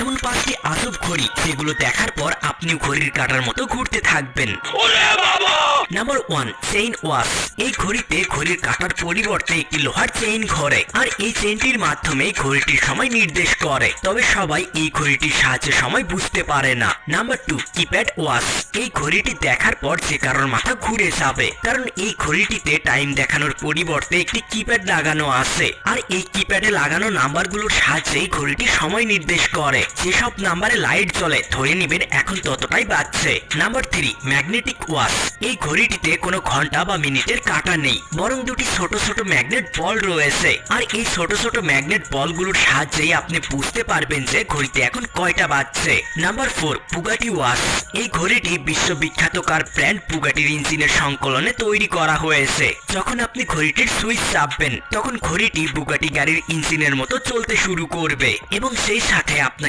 এমন 5টি আজব ঘড়ি যেগুলো দেখার পর আপনি ঘড়ির কাঁটার মতো ঘুরতে থাকবেন। Number 1, chain watch. এই ঘড়িতে ঘড়ির কাঁটার পরিবর্তে একটি লোহার চেইন ঘোরে, আর এই চেইনটির মাধ্যমে ঘড়িটির সময় নির্দেশ করে। তবে সবাই এই ঘড়িটির সাহায্যে সময় বুঝতে পারে না। Number 2, keypad watch. এই ঘড়িটি দেখার পর যে কারোর মাথা ঘুরে যাবে, কারণ এই ঘড়িটিতে টাইম দেখানোর পরিবর্তে একটি কিপ্যাড লাগানো আছে, আর এই কিপ্যাডে লাগানো নাম্বারগুলোর সাহায্যে ঘড়িটি সময় নির্দেশ করে। যেসব নাম্বারে লাইট জ্বলে ধরে নেবেন এখন ততটাই বাজছে। Number 3, magnetic watch. এই ঘড়িটিতে কোনো ঘন্টা বা মিনিটের কাঁটা নেই, বরং দুটি ছোট ছোট ম্যাগনেট বল রয়েছে, আর এই ছোট ছোট ম্যাগনেট বলগুলোর সাহায্যেই আপনি বুঝতে পারবেন যে ঘড়িতে এখন কয়টা বাজছে। Number 4, Bugatti watch. এই ঘড়িটি বিশ্ববিখ্যাত কার ব্র্যান্ড বুগাটির ইঞ্জিনের সংকলনে তৈরি করা হয়েছে। যখন আপনি ঘড়িটির সুইচ চাপবেন তখন ঘড়িটি বুগাটি গাড়ির ইঞ্জিনের মতো চলতে শুরু করবে, এবং সেই সাথে আপনাকে